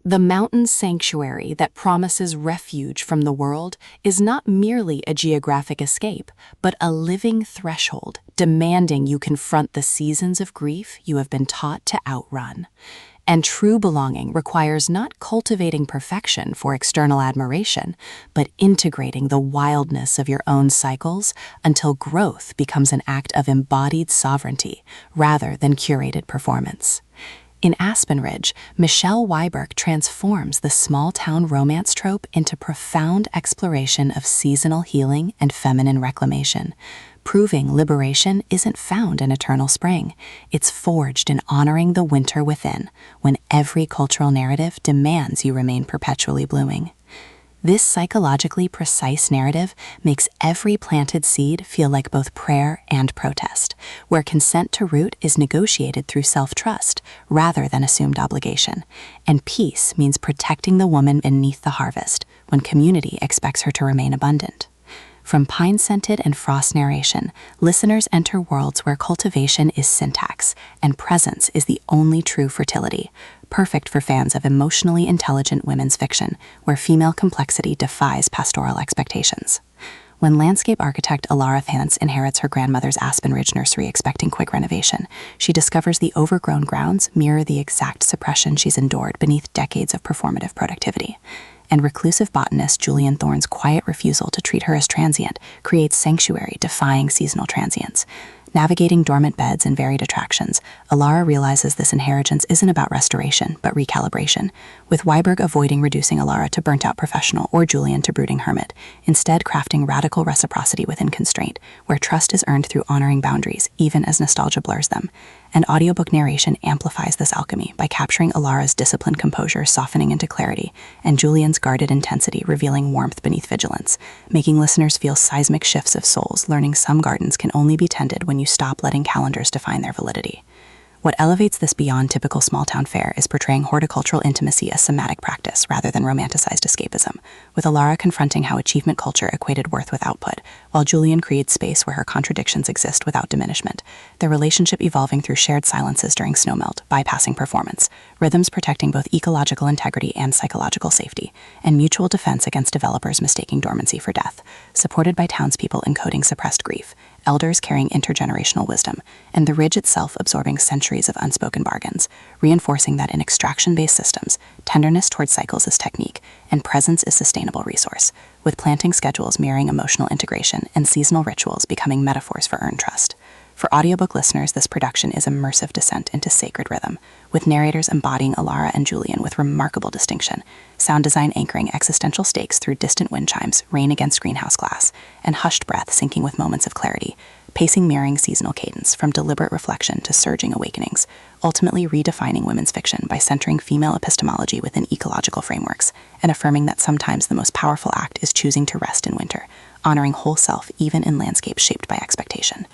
The mountain sanctuary that promises refuge from the world is not merely a geographic escape, but a living threshold demanding you confront the seasons of grief you have been taught to outrun. And true belonging requires not cultivating perfection for external admiration, but integrating the wildness of your own cycles until growth becomes an act of embodied sovereignty rather than curated performance. In AspenRidge, Michelle Wiberg transforms the small-town romance trope into profound exploration of seasonal healing and feminine reclamation, proving liberation isn't found in eternal spring. It's forged in honoring the winter within, when every cultural narrative demands you remain perpetually blooming. This psychologically precise narrative makes every planted seed feel like both prayer and protest, where consent to root is negotiated through self-trust rather than assumed obligation, and peace means protecting the woman beneath the harvest when community expects her to remain abundant. From pine-scented and frost narration, listeners enter worlds where cultivation is syntax and presence is the only true fertility, perfect for fans of emotionally intelligent women's fiction, where female complexity defies pastoral expectations. When landscape architect Alara Vance inherits her grandmother's AspenRidge nursery expecting quick renovation, she discovers the overgrown grounds mirror the exact suppression she's endured beneath decades of performative productivity. And reclusive botanist Julian Thorne's quiet refusal to treat her as transient creates sanctuary defying seasonal transience. Navigating dormant beds and varied attractions, Alara realizes this inheritance isn't about restoration, but recalibration, with Wiberg avoiding reducing Alara to burnt-out professional or Julian to brooding hermit, instead crafting radical reciprocity within constraint, where trust is earned through honoring boundaries, even as nostalgia blurs them. And audiobook narration amplifies this alchemy by capturing Alara's disciplined composure softening into clarity, and Julian's guarded intensity revealing warmth beneath vigilance, making listeners feel seismic shifts of souls, learning some gardens can only be tended when you stop letting calendars define their validity. What elevates this beyond typical small-town fare is portraying horticultural intimacy as somatic practice rather than romanticized escapism, with Alara confronting how achievement culture equated worth with output, while Julian creates space where her contradictions exist without diminishment, their relationship evolving through shared silences during snowmelt, bypassing performance, rhythms protecting both ecological integrity and psychological safety, and mutual defense against developers mistaking dormancy for death, supported by townspeople encoding suppressed grief, elders carrying intergenerational wisdom, and the ridge itself absorbing centuries of unspoken bargains, reinforcing that in extraction-based systems, tenderness towards cycles is technique, and presence is sustainable resource, with planting schedules mirroring emotional integration and seasonal rituals becoming metaphors for earned trust. For audiobook listeners, this production is immersive descent into sacred rhythm, with narrators embodying Alara and Julian with remarkable distinction, sound design anchoring existential stakes through distant wind chimes, rain against greenhouse glass, and hushed breath syncing with moments of clarity, pacing mirroring seasonal cadence from deliberate reflection to surging awakenings, ultimately redefining women's fiction by centering female epistemology within ecological frameworks, and affirming that sometimes the most powerful act is choosing to rest in winter, honoring whole self even in landscapes shaped by expectation.